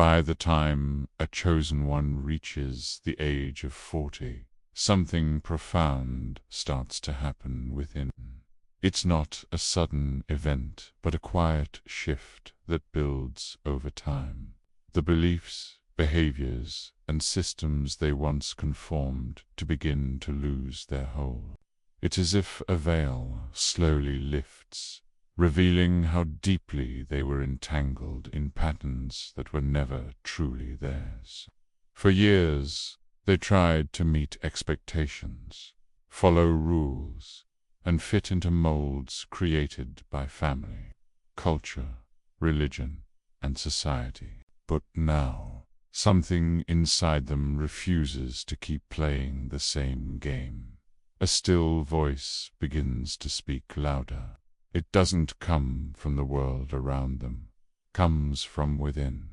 By the time a chosen one reaches the age of 40, something profound starts to happen within. It's not a sudden event, but a quiet shift that builds over time. The beliefs, behaviors, and systems they once conformed to begin to lose their hold. It's as if a veil slowly lifts, revealing how deeply they were entangled in patterns that were never truly theirs. For years, they tried to meet expectations, follow rules, and fit into molds created by family, culture, religion, and society. But now, something inside them refuses to keep playing the same game. A still voice begins to speak louder. It doesn't come from the world around them, comes from within,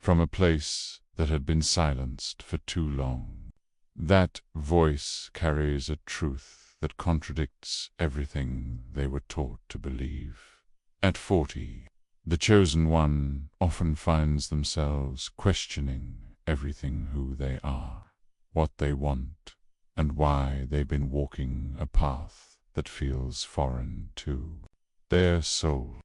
from a place that had been silenced for too long. That voice carries a truth that contradicts everything they were taught to believe. At 40, the chosen one often finds themselves questioning everything who they are, what they want, and why they've been walking a path that feels foreign to their soul.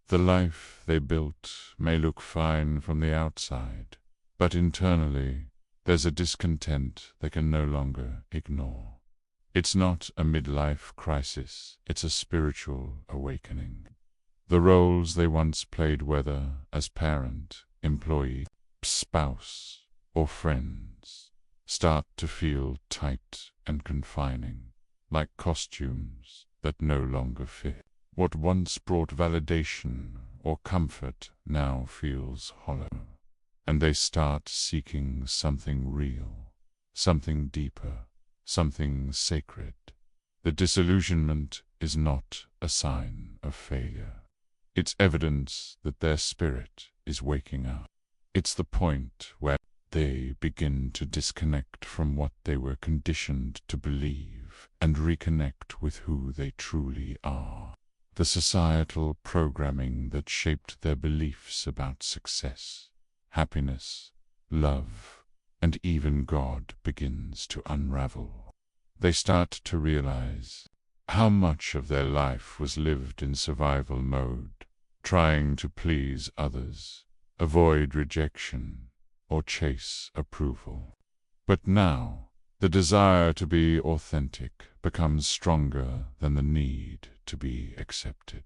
The life they built may look fine from the outside, but internally there's a discontent they can no longer ignore. It's not a midlife crisis, it's a spiritual awakening. The roles they once played, whether as parent, employee, spouse, or friends, start to feel tight and confining, like costumes that no longer fit. What once brought validation or comfort now feels hollow, and they start seeking something real, something deeper, something sacred. The disillusionment is not a sign of failure. It's evidence that their spirit is waking up. It's the point where they begin to disconnect from what they were conditioned to believe and reconnect with who they truly are. The societal programming that shaped their beliefs about success, happiness, love, and even God begins to unravel. They start to realize how much of their life was lived in survival mode, trying to please others, avoid rejection, or chase approval. But now, the desire to be authentic becomes stronger than the need to be accepted.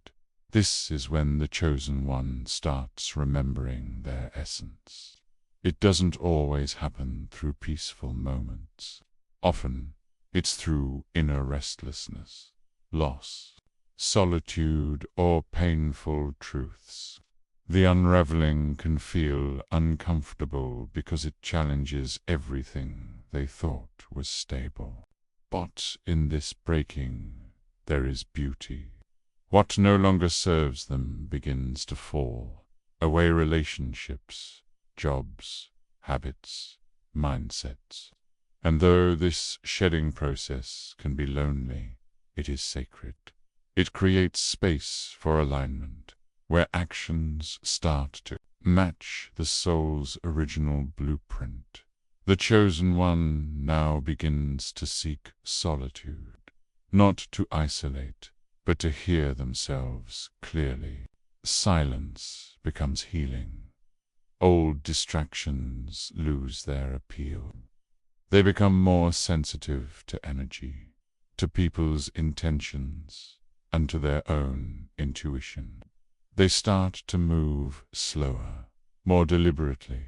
This is when the chosen one starts remembering their essence. It doesn't always happen through peaceful moments. Often, it's through inner restlessness, loss, solitude, or painful truths. The unraveling can feel uncomfortable because it challenges everything they thought was stable. But in this breaking, there is beauty. What no longer serves them begins to fall away: relationships, jobs, habits, mindsets. And though this shedding process can be lonely, it is sacred. It creates space for alignment, where actions start to match the soul's original blueprint. The chosen one now begins to seek solitude, not to isolate, but to hear themselves clearly. Silence becomes healing. Old distractions lose their appeal. They become more sensitive to energy, to people's intentions, and to their own intuition. They start to move slower, more deliberately,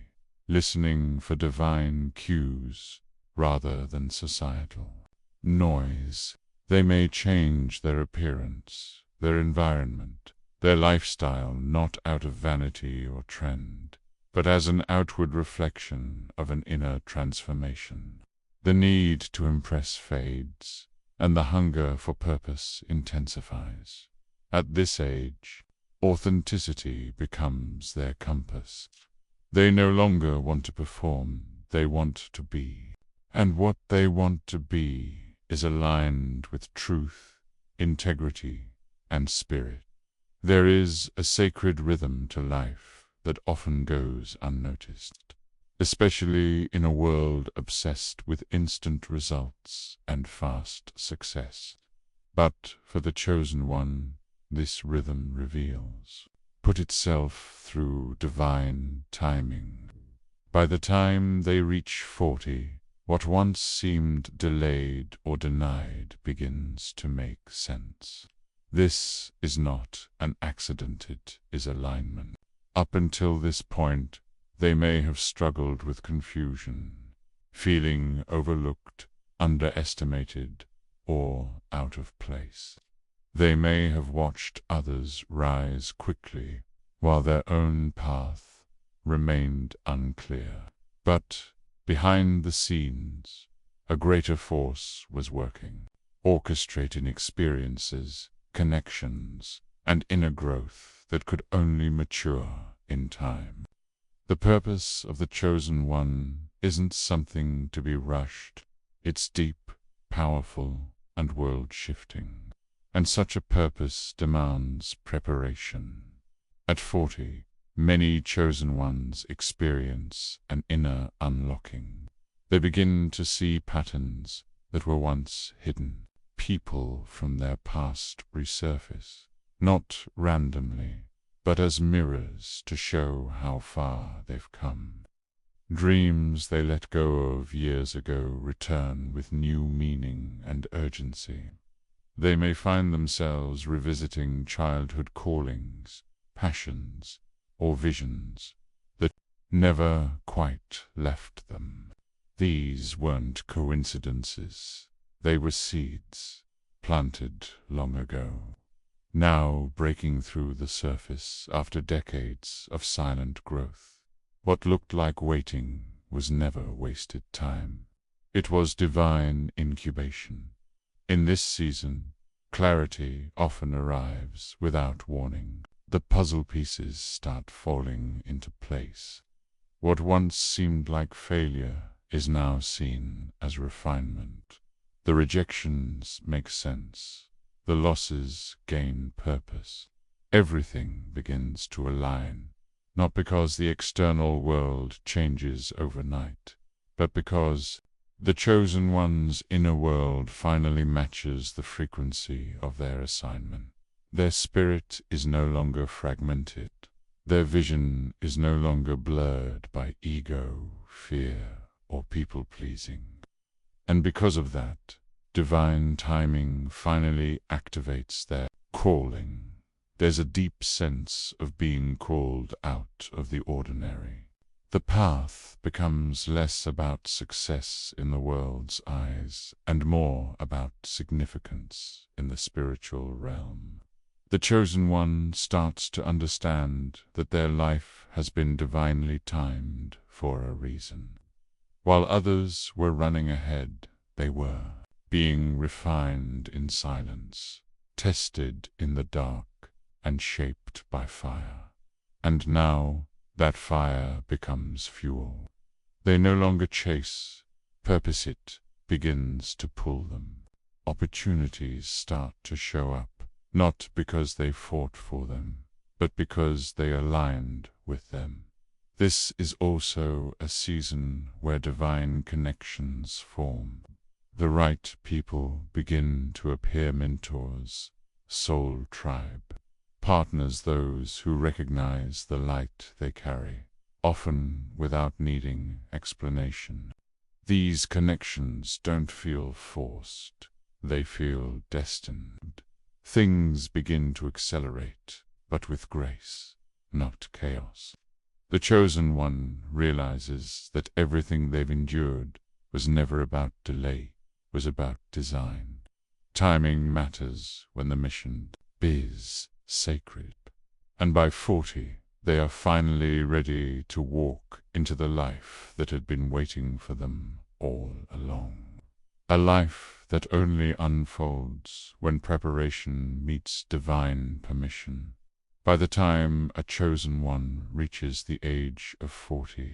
listening for divine cues rather than societal noise. They may change their appearance, their environment, their lifestyle, not out of vanity or trend, but as an outward reflection of an inner transformation. The need to impress fades, and the hunger for purpose intensifies. At this age, authenticity becomes their compass. They no longer want to perform, they want to be. And what they want to be is aligned with truth, integrity, and spirit. There is a sacred rhythm to life that often goes unnoticed, especially in a world obsessed with instant results and fast success. But for the chosen one, this rhythm reveals, put itself through divine timing. By the time they reach 40, what once seemed delayed or denied begins to make sense. This is not an accident, it is alignment. Up until this point, they may have struggled with confusion, feeling overlooked, underestimated, or out of place. They may have watched others rise quickly, while their own path remained unclear. But behind the scenes, a greater force was working, orchestrating experiences, connections, and inner growth that could only mature in time. The purpose of the chosen one isn't something to be rushed. It's deep, powerful, and world-shifting. And such a purpose demands preparation. At 40, many chosen ones experience an inner unlocking. They begin to see patterns that were once hidden. People from their past resurface, not randomly, but as mirrors to show how far they've come. Dreams they let go of years ago return with new meaning and urgency. They may find themselves revisiting childhood callings, passions, or visions that never quite left them. These weren't coincidences. They were seeds, planted long ago, now breaking through the surface after decades of silent growth. What looked like waiting was never wasted time. It was divine incubation. In this season, clarity often arrives without warning. The puzzle pieces start falling into place. What once seemed like failure is now seen as refinement. The rejections make sense. The losses gain purpose. Everything begins to align, not because the external world changes overnight, but because the chosen one's inner world finally matches the frequency of their assignment. Their spirit is no longer fragmented. Their vision is no longer blurred by ego, fear, or people-pleasing. And because of that, divine timing finally activates their calling. There's a deep sense of being called out of the ordinary. The path becomes less about success in the world's eyes and more about significance in the spiritual realm. The chosen one starts to understand that their life has been divinely timed for a reason. While others were running ahead, they were being refined in silence, tested in the dark, and shaped by fire. And now that fire becomes fuel. They no longer chase, purpose it begins to pull them. Opportunities start to show up, not because they fought for them, but because they aligned with them. This is also a season where divine connections form. The right people begin to appear: mentors, soul tribe, partners, those who recognize the light they carry, often without needing explanation. These connections don't feel forced, they feel destined. Things begin to accelerate, but with grace, not chaos. The chosen one realizes that everything they've endured was never about delay, was about design. Timing matters when the mission is sacred. And by 40, they are finally ready to walk into the life that had been waiting for them all along. A life that only unfolds when preparation meets divine permission. By the time a chosen one reaches the age of 40,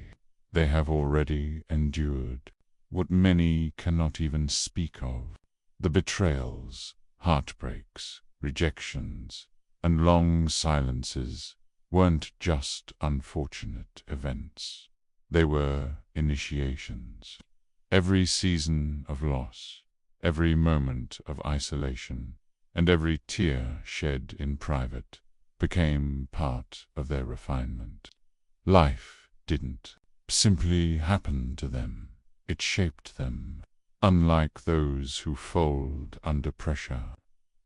they have already endured what many cannot even speak of: the betrayals, heartbreaks, rejections, and long silences weren't just unfortunate events. They were initiations. Every season of loss, every moment of isolation, and every tear shed in private became part of their refinement. Life didn't simply happen to them. It shaped them. Unlike those who fold under pressure,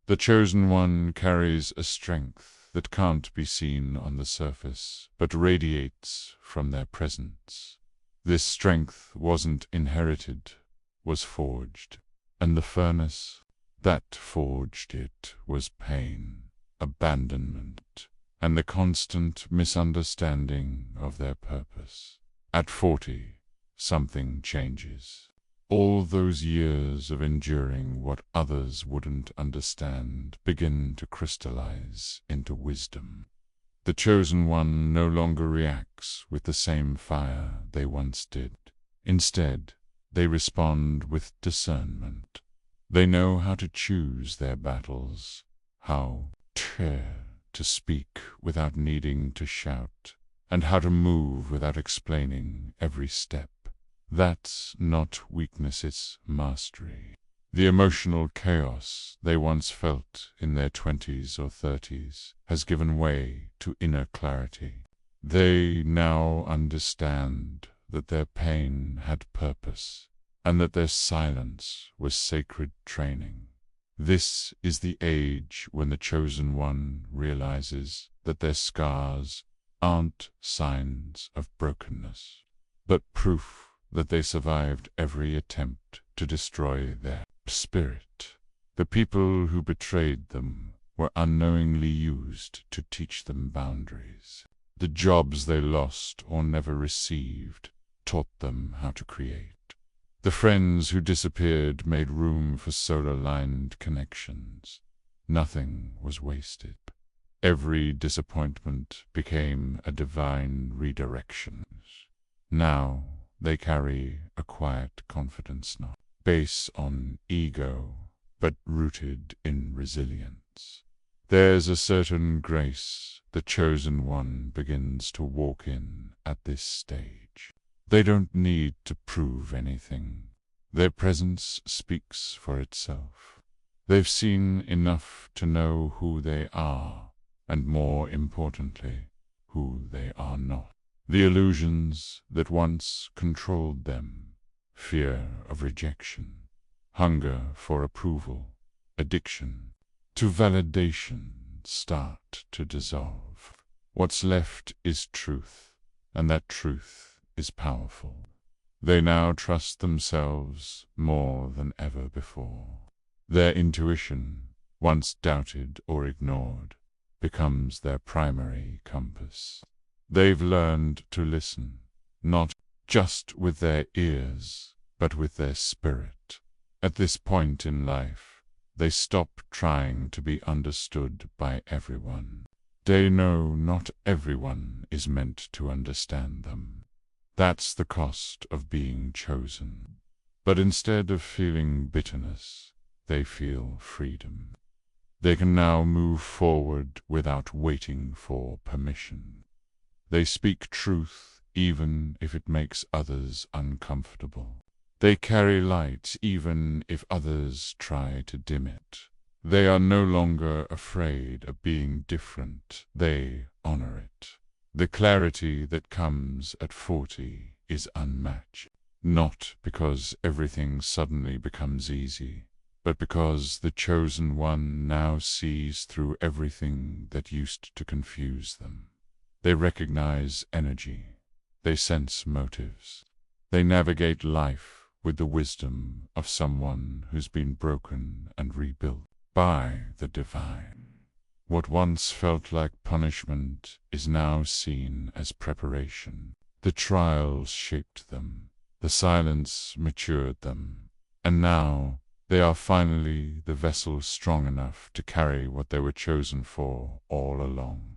the chosen one carries a strength that can't be seen on the surface, but radiates from their presence. This strength wasn't inherited, was forged, and the furnace that forged it was pain, abandonment, and the constant misunderstanding of their purpose. At 40, something changes. All those years of enduring what others wouldn't understand begin to crystallize into wisdom. The chosen one no longer reacts with the same fire they once did. Instead, they respond with discernment. They know how to choose their battles, how to speak without needing to shout, and how to move without explaining every step. That's not weakness, it's mastery. The emotional chaos they once felt in their 20s or 30s has given way to inner clarity. They now understand that their pain had purpose, and that their silence was sacred training. This is the age when the chosen one realizes that their scars aren't signs of brokenness, but proof that they survived every attempt to destroy their spirit. The people who betrayed them were unknowingly used to teach them boundaries. The jobs they lost or never received taught them how to create. The friends who disappeared made room for solar-lined connections. Nothing was wasted. Every disappointment became a divine redirection. Now they carry a quiet confidence, not based on ego, but rooted in resilience. There's a certain grace the chosen one begins to walk in at this stage. They don't need to prove anything. Their presence speaks for itself. They've seen enough to know who they are, and more importantly, who they are not. The illusions that once controlled them, fear of rejection, hunger for approval, addiction to validation, start to dissolve. What's left is truth, and that truth is powerful. They now trust themselves more than ever before. Their intuition, once doubted or ignored, becomes their primary compass. They've learned to listen, not just with their ears, but with their spirit. At this point in life, they stop trying to be understood by everyone. They know not everyone is meant to understand them. That's the cost of being chosen. But instead of feeling bitterness, they feel freedom. They can now move forward without waiting for permission. They speak truth even if it makes others uncomfortable. They carry light even if others try to dim it. They are no longer afraid of being different. They honor it. The clarity that comes at 40 is unmatched. Not because everything suddenly becomes easy, but because the chosen one now sees through everything that used to confuse them. They recognize energy. They sense motives. They navigate life with the wisdom of someone who's been broken and rebuilt by the divine. What once felt like punishment is now seen as preparation. The trials shaped them. The silence matured them. And now they are finally the vessel strong enough to carry what they were chosen for all along.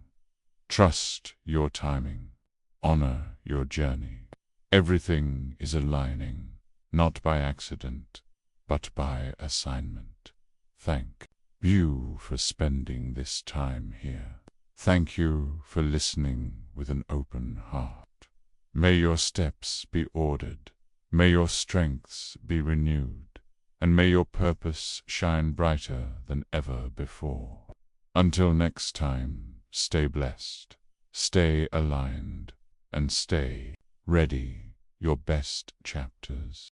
Trust your timing. Honor your journey. Everything is aligning, not by accident, but by assignment. Thank you for spending this time here. Thank you for listening with an open heart. May your steps be ordered, may your strengths be renewed, and may your purpose shine brighter than ever before. Until next time, stay blessed, stay aligned, and stay ready your best chapters.